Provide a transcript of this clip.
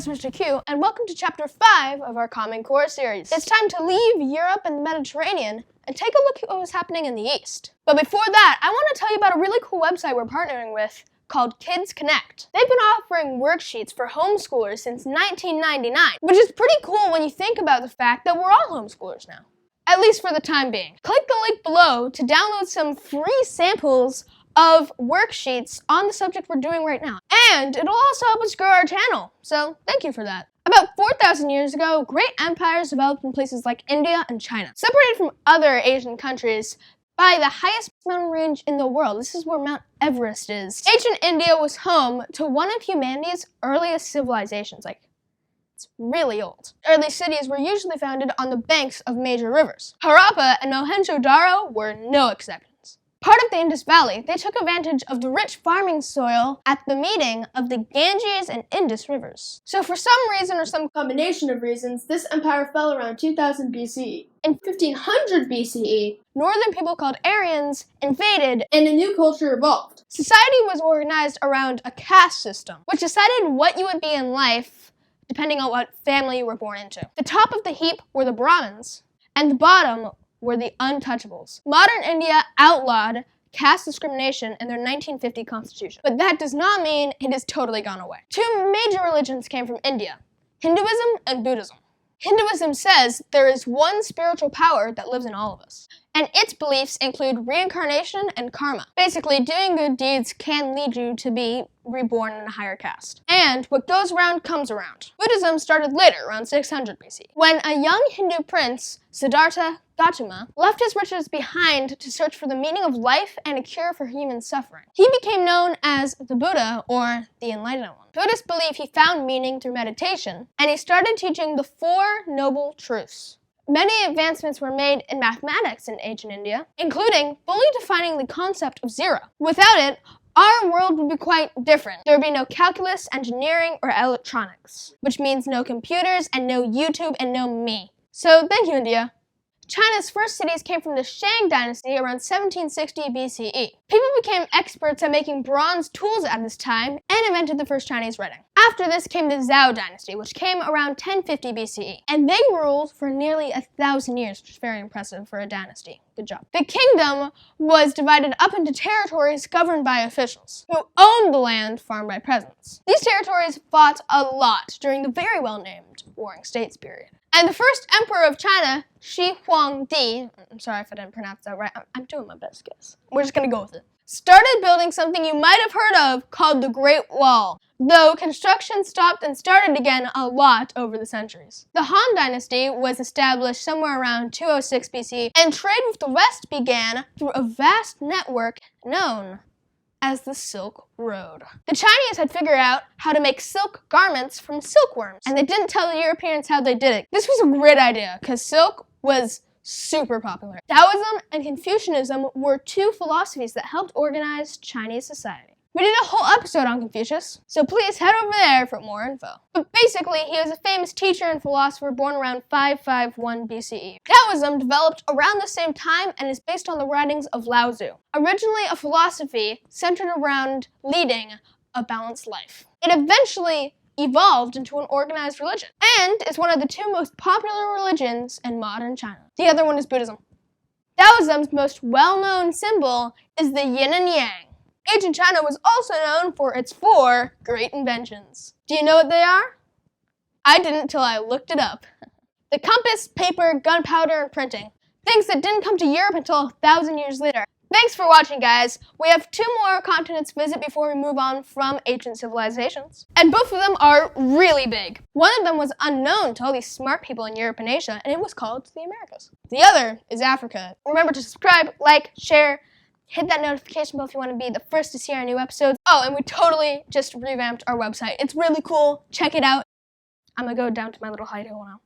is Mr. Q, and welcome to Chapter 5 of our Common Core series. It's time to leave Europe and the Mediterranean and take a look at what was happening in the East. But before that, I want to tell you about a really cool website we're partnering with called Kids Connect. They've been offering worksheets for homeschoolers since 1999, which is pretty cool when you think about the fact that we're all homeschoolers now. At least for the time being. Click the link below to download some free samples of worksheets on the subject we're doing right now. And it'll also help us grow our channel, so thank you for that. About 4,000 years ago, great empires developed in places like India and China, separated from other Asian countries by the highest mountain range in the world. This is where Mount Everest is. Ancient India was home to one of humanity's earliest civilizations, it's really old. Early cities were usually founded on the banks of major rivers. Harappa and Mohenjo-daro were no exceptions. Part of the Indus Valley, they took advantage of the rich farming soil at the meeting of the Ganges and Indus rivers. So for some reason or some combination of reasons, this empire fell around 2000 BCE. In 1500 BCE, northern people called Aryans invaded and a new culture evolved. Society was organized around a caste system, which decided what you would be in life depending on what family you were born into. The top of the heap were the Brahmins, and the bottom were the untouchables. Modern India outlawed caste discrimination in their 1950 constitution, but that does not mean it has totally gone away. Two major religions came from India: Hinduism and Buddhism. Hinduism says there is one spiritual power that lives in all of us, and its beliefs include reincarnation and karma. Basically, doing good deeds can lead you to be reborn in a higher caste. And what goes around comes around. Buddhism started later, around 600 BC, when a young Hindu prince, Siddhartha Gautama, left his riches behind to search for the meaning of life and a cure for human suffering. He became known as the Buddha, or the Enlightened One. Buddhists believe he found meaning through meditation, and he started teaching the Four Noble Truths. Many advancements were made in mathematics in ancient India, including fully defining the concept of zero. Without it, our world would be quite different. There would be no calculus, engineering, or electronics, which means no computers and no YouTube and no me. So thank you, India. China's first cities came from the Shang Dynasty around 1760 BCE. People became experts at making bronze tools at this time and invented the first Chinese writing. After this came the Zhou Dynasty, which came around 1050 BCE, and they ruled for nearly 1,000 years, which is very impressive for a dynasty. Good job. The kingdom was divided up into territories governed by officials, who owned the land farmed by peasants. These territories fought a lot during the very well-named Warring States period. And the first emperor of China, Shi Huangdi, I'm sorry if I didn't pronounce that right, I'm doing my best guess. We're just gonna go with it. Started building something you might have heard of called the Great Wall, though construction stopped and started again a lot over the centuries. The Han Dynasty was established somewhere around 206 BC, and trade with the West began through a vast network known as the Silk Road. The Chinese had figured out how to make silk garments from silkworms, and they didn't tell the Europeans how they did it. This was a great idea, because silk was super popular. Taoism and Confucianism were two philosophies that helped organize Chinese society. We did a whole episode on Confucius, so please head over there for more info. But basically, he was a famous teacher and philosopher born around 551 BCE. Taoism developed around the same time and is based on the writings of Lao Tzu, originally a philosophy centered around leading a balanced life. It eventually evolved into an organized religion, and is one of the two most popular religions in modern China. The other one is Buddhism. Taoism's most well-known symbol is the yin and yang. Ancient China was also known for its 4 great inventions. Do you know what they are? I didn't till I looked it up. The compass, paper, gunpowder, and printing. Things that didn't come to Europe until 1,000 years later. Thanks for watching, guys. We have 2 more continents to visit before we move on from ancient civilizations. And both of them are really big. One of them was unknown to all these smart people in Europe and Asia, and it was called the Americas. The other is Africa. Remember to subscribe, like, share, hit that notification bell if you want to be the first to see our new episodes. Oh, and we totally just revamped our website. It's really cool. Check it out. I'm gonna go down to my little hideout now.